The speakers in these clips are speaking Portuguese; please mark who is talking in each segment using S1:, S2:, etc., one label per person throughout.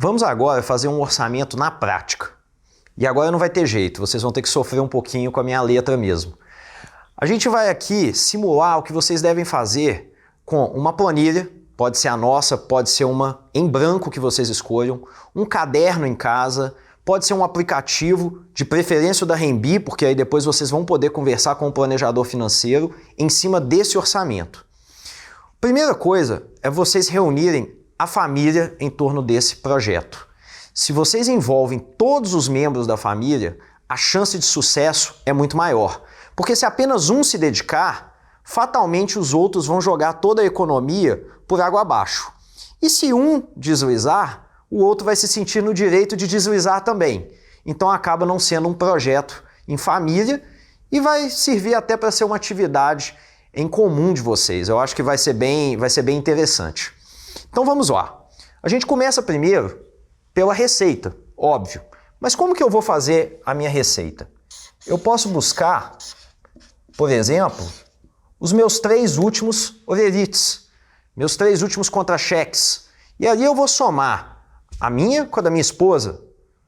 S1: Vamos agora fazer um orçamento na prática. E agora não vai ter jeito, vocês vão ter que sofrer um pouquinho com a minha letra mesmo. A gente vai aqui simular o que vocês devem fazer com uma planilha, pode ser a nossa, pode ser uma em branco que vocês escolham, um caderno em casa, pode ser um aplicativo, de preferência o da Rembi, porque aí depois vocês vão poder conversar com o planejador financeiro em cima desse orçamento. Primeira coisa é vocês reunirem a família em torno desse projeto. Se vocês envolvem todos os membros da família, a chance de sucesso é muito maior. Porque se apenas um se dedicar, fatalmente os outros vão jogar toda a economia por água abaixo. E se um deslizar, o outro vai se sentir no direito de deslizar também. Então acaba não sendo um projeto em família e vai servir até para ser uma atividade em comum de vocês. Eu acho que vai ser bem interessante. Então vamos lá. A gente começa primeiro pela receita, óbvio. Mas como que eu vou fazer a minha receita? Eu posso buscar, por exemplo, os meus 3 últimos orerites, meus 3 últimos contra-cheques. E ali eu vou somar a minha com a da minha esposa,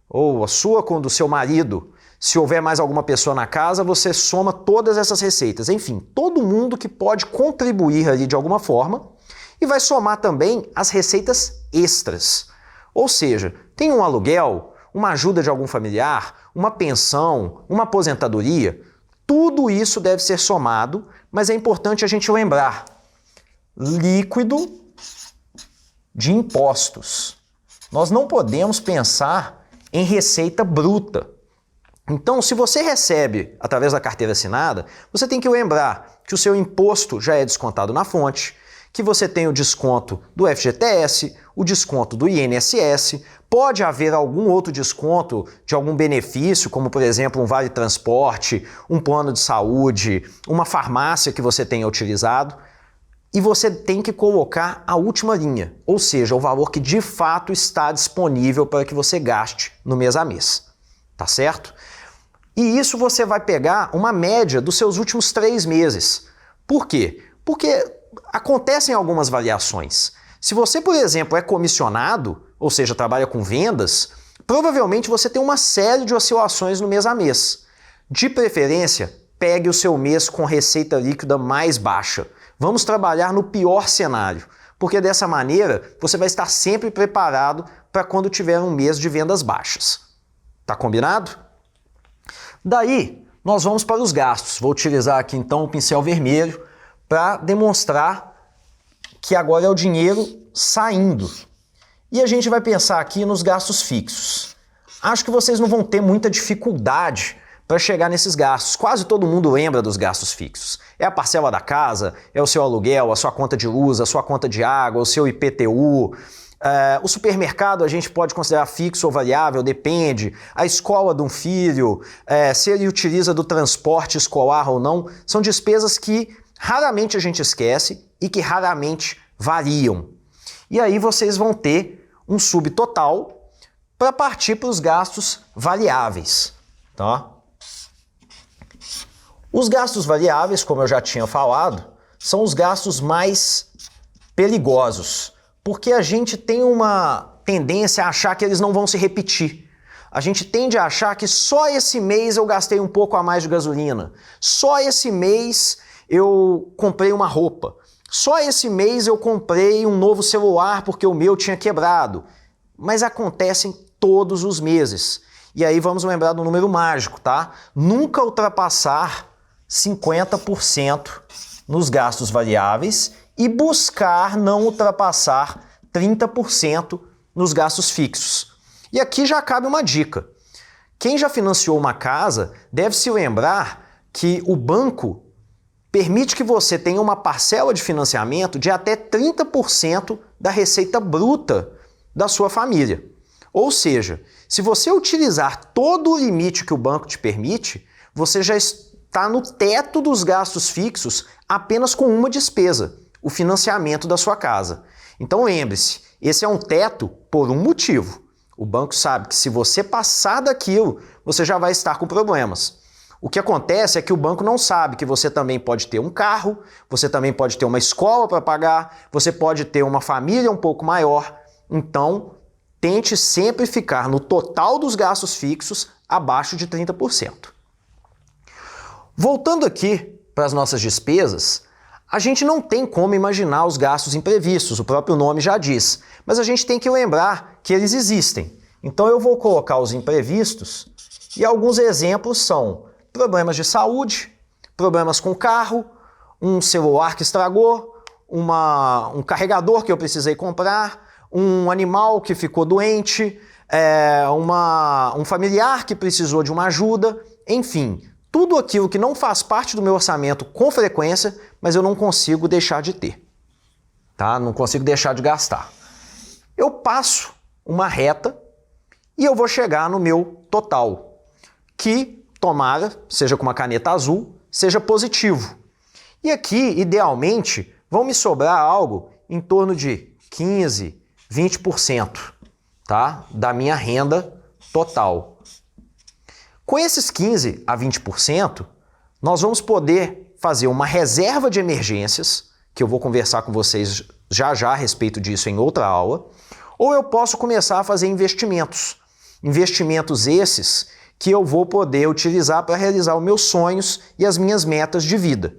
S1: ou a sua com a do seu marido. Se houver mais alguma pessoa na casa, você soma todas essas receitas. Enfim, todo mundo que pode contribuir ali de alguma forma. E vai somar também as receitas extras. Ou seja, tem um aluguel, uma ajuda de algum familiar, uma pensão, uma aposentadoria. Tudo isso deve ser somado, mas é importante a gente lembrar. Líquido de impostos. Nós não podemos pensar em receita bruta. Então, se você recebe através da carteira assinada, você tem que lembrar que o seu imposto já é descontado na fonte, que você tem o desconto do FGTS, o desconto do INSS, pode haver algum outro desconto de algum benefício, como por exemplo um vale transporte, um plano de saúde, uma farmácia que você tenha utilizado, e você tem que colocar a última linha, ou seja, o valor que de fato está disponível para que você gaste no mês a mês, tá certo? E isso você vai pegar uma média dos seus últimos 3 meses. Por quê? Porque acontecem algumas variações. Se você, por exemplo, é comissionado, ou seja, trabalha com vendas, provavelmente você tem uma série de oscilações no mês a mês. De preferência, pegue o seu mês com receita líquida mais baixa. Vamos trabalhar no pior cenário, porque dessa maneira você vai estar sempre preparado para quando tiver um mês de vendas baixas. Tá combinado? Daí, nós vamos para os gastos. Vou utilizar aqui então o pincel vermelho para demonstrar que agora é o dinheiro saindo. E a gente vai pensar aqui nos gastos fixos. Acho que vocês não vão ter muita dificuldade para chegar nesses gastos. Quase todo mundo lembra dos gastos fixos. É a parcela da casa, é o seu aluguel, a sua conta de luz, a sua conta de água, o seu IPTU. O supermercado a gente pode considerar fixo ou variável, depende. A escola de um filho, se ele utiliza do transporte escolar ou não, são despesas que raramente a gente esquece e que raramente variam. E aí vocês vão ter um subtotal para partir para os gastos variáveis. Tá? Os gastos variáveis, como eu já tinha falado, são os gastos mais perigosos, porque a gente tem uma tendência a achar que eles não vão se repetir. A gente tende a achar que só esse mês eu gastei um pouco a mais de gasolina, só esse mês eu comprei uma roupa. Só esse mês eu comprei um novo celular porque o meu tinha quebrado. Mas acontecem todos os meses. E aí vamos lembrar do número mágico, tá? Nunca ultrapassar 50% nos gastos variáveis e buscar não ultrapassar 30% nos gastos fixos. E aqui já cabe uma dica. Quem já financiou uma casa deve se lembrar que o banco permite que você tenha uma parcela de financiamento de até 30% da receita bruta da sua família. Ou seja, se você utilizar todo o limite que o banco te permite, você já está no teto dos gastos fixos apenas com uma despesa, o financiamento da sua casa. Então lembre-se, esse é um teto por um motivo. O banco sabe que se você passar daquilo, você já vai estar com problemas. O que acontece é que o banco não sabe que você também pode ter um carro, você também pode ter uma escola para pagar, você pode ter uma família um pouco maior. Então, tente sempre ficar no total dos gastos fixos abaixo de 30%. Voltando aqui para as nossas despesas, a gente não tem como imaginar os gastos imprevistos, o próprio nome já diz, mas a gente tem que lembrar que eles existem. Então eu vou colocar os imprevistos e alguns exemplos são problemas de saúde, problemas com o carro, um celular que estragou, um carregador que eu precisei comprar, um animal que ficou doente, um familiar que precisou de uma ajuda, enfim, tudo aquilo que não faz parte do meu orçamento com frequência, mas eu não consigo deixar de ter, tá? Não consigo deixar de gastar. Eu passo uma reta e eu vou chegar no meu total, que, tomara, seja com uma caneta azul, seja positivo. E aqui, idealmente, vão me sobrar algo em torno de 15%, 20%, tá? Da minha renda total. Com esses 15% a 20%, nós vamos poder fazer uma reserva de emergências, que eu vou conversar com vocês já já a respeito disso em outra aula, ou eu posso começar a fazer investimentos. Investimentos esses que eu vou poder utilizar para realizar os meus sonhos e as minhas metas de vida.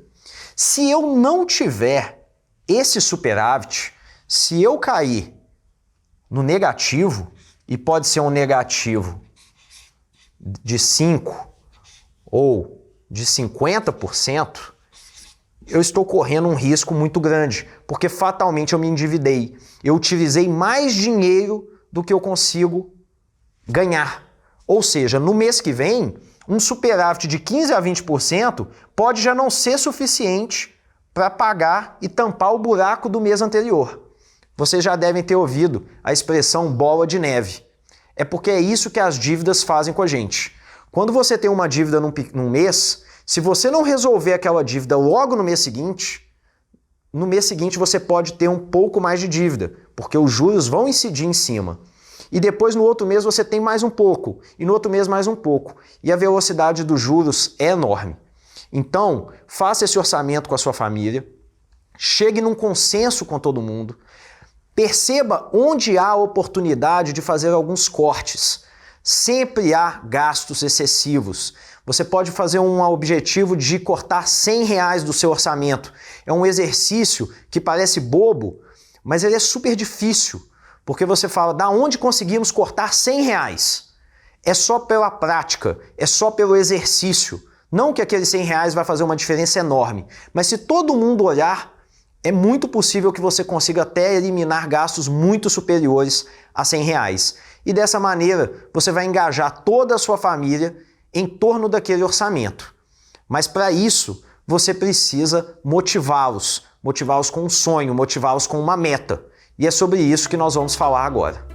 S1: Se eu não tiver esse superávit, se eu cair no negativo, e pode ser um negativo de 5% ou de 50%, eu estou correndo um risco muito grande, porque fatalmente eu me endividei. Eu utilizei mais dinheiro do que eu consigo ganhar. Ou seja, no mês que vem, um superávit de 15% a 20% pode já não ser suficiente para pagar e tampar o buraco do mês anterior. Vocês já devem ter ouvido a expressão bola de neve. É porque é isso que as dívidas fazem com a gente. Quando você tem uma dívida num mês, se você não resolver aquela dívida logo no mês seguinte você pode ter um pouco mais de dívida, porque os juros vão incidir em cima. E depois no outro mês você tem mais um pouco, e no outro mês mais um pouco. E a velocidade dos juros é enorme. Então, faça esse orçamento com a sua família, chegue num consenso com todo mundo, perceba onde há a oportunidade de fazer alguns cortes. Sempre há gastos excessivos. Você pode fazer um objetivo de cortar R$100 do seu orçamento. É um exercício que parece bobo, mas ele é super difícil. Porque você fala, da onde conseguimos cortar R$100? É só pela prática, é só pelo exercício. Não que aqueles R$100 vai fazer uma diferença enorme, mas se todo mundo olhar, é muito possível que você consiga até eliminar gastos muito superiores a R$100. E dessa maneira, você vai engajar toda a sua família em torno daquele orçamento. Mas para isso, você precisa motivá-los com um sonho, motivá-los com uma meta. E é sobre isso que nós vamos falar agora.